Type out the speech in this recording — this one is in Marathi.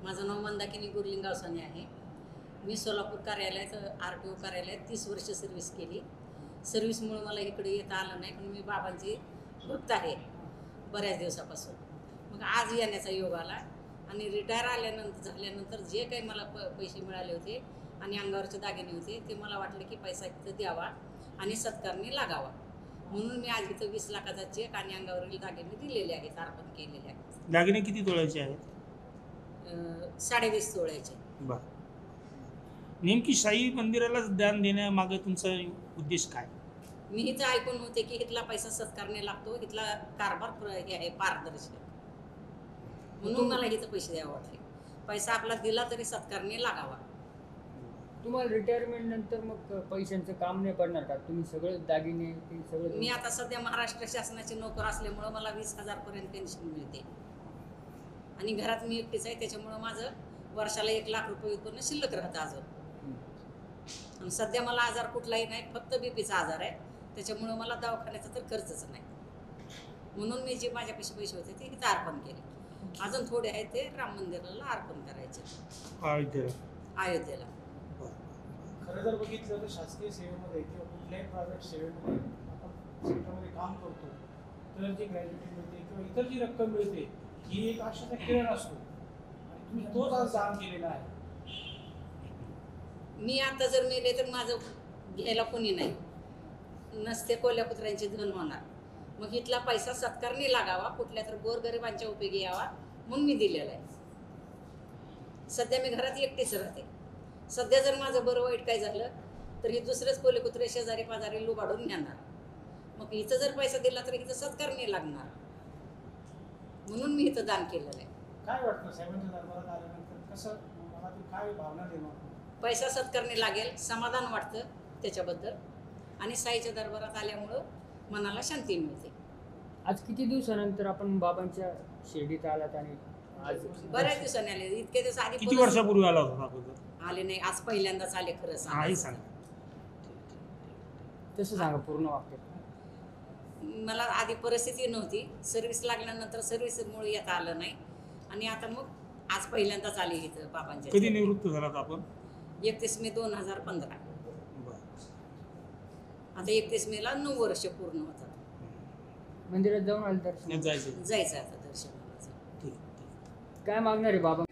माझं नाव मंदाकिनी गुरलिंगाव साने आहे. मी सोलापूर कार्यालयात RTO कार्यालयात 30 वर्ष सर्व्हिस केली. सर्व्हिसमुळे मला इकडे येता आलं नाही, पण मी बाबांची भक्त आहे बऱ्याच दिवसापासून. मग आज येण्याचा योग आला आणि रिटायर झाल्यानंतर जे काही मला पैसे मिळाले होते आणि अंगावरचे दागिने होते ते मला वाटलं की पैसा इथं द्यावा आणि सत्कारने लागावा, म्हणून मी आज इथं 20 लाखाचा चेक आणि अंगावरील दागिने दिलेले आहेत, अर्पण केलेले आहेत. दागिने किती तोळ्याचे आहेत? 20.5 तोळ्याचे. बर. नेमकी साई मंदिराला दान देण्यामागे तुमचा उद्देश काय? मी इथं ऐकून होते की इथला पैसा सत्कारने लागतो, इथला कारभार हे आहे पारदर्शक, म्हणून मला इथं पैसे द्यावे वाटले. पैसा आपला दिला तरी सत्कारने लागावा. तुम्हाला रिटायरमेंट नंतर मग पैशांचं काम नाही पडणार का? तुम्ही सगळे दागिने ते सगळं? मी आता सध्या महाराष्ट्र शासनाचे नोकर असल्यामुळं मला 20,000 पर्यंत पेन्शन मिळते आणि घरात मी एकटीच आहे, त्याच्यामुळं माझं वर्षाला 1 लाख रुपये उत्पन्न शिल्लक राहतं अजून. आणि सध्या मला आजार कुठलाही नाही, फक्त बीपीचा आजार आहे, त्याच्यामुळं मला दवाखान्याचा तर खर्चच नाही, म्हणून मी जे माझ्यापाशी पैसे होते ते इथं अर्पण केले. अजून थोडे आहेत ते राम मंदिराला अर्पण करायचे अयोध्येला. खरं जर बघितलं तर शासकीय सेवेमध्ये किंवा कुठल्याही प्रायव्हेट सेवेमध्ये आपण सेक्टरमध्ये काम करतो तर जी ग्रॅज्युटी मिळते किंवा इतर जी रक्कम मिळते ही एक आशाचा किरण असतो आणि तुम्ही तोच आज दान केलेला आहे. मी आता जर मेले तर माझं घ्यायला कोणी नाही, नसते कोल्हापुत्रांचे धन होणार. मग इथला पैसा सत्कारने लागावा, कुठल्या तर गोरगरिबांच्या उपयोगी यावा, म्हणून मी दिलेला आहे. सध्या मी घरात एकटीच राहते. सध्या जर माझं बरं वाईट काय झालं तर हे दुसरेच कोल्हापुत्रे शेजारी पाजारी लुबाडून नेणार. मग इथं जर पैसा दिला तर इथं सत्कारने लागणार, म्हणून मी इथं दान केलेलं आहे. काय वाटतं साहेबांच्या दरबारात आल्यानंतर कसं मनातून काय भावना निर्माण? पैसा सत्कारने लागेल, समाधान वाटतं त्याच्याबद्दल, आणि साईच्या दरबारात आल्यामुळं मनाला शांती मिळते. आज किती दिवसानंतर आपण बाबांच्या शिर्डीत आलात आणि आज बऱ्याच दिवसांनी आले. इतके दिवस आधी किती वर्षापूर्वी आला होता अगोदर? आले नाही, आज पहिल्यांदाच आले. खरं आई सांग, सांगा. तसं सांगा पूर्ण वाक्य. मला आधी परिस्थिती नव्हती, सर्व्हिस लागल्यानंतर सर्व्हिसमुळे येता आलं नाही, आणि आता मग आज पहिल्यांदाच आले इथं बाबांच्या. कधी निवृत्त झालात आपण? 31 मे 2015. बर. आता 31 मेला 9 वर्ष पूर्ण होतात. मंदिरात जाऊन आलं दर्शन जायचं. जायचं आता दर्शनाला. ठीक. काय मागणार आहे बाबा?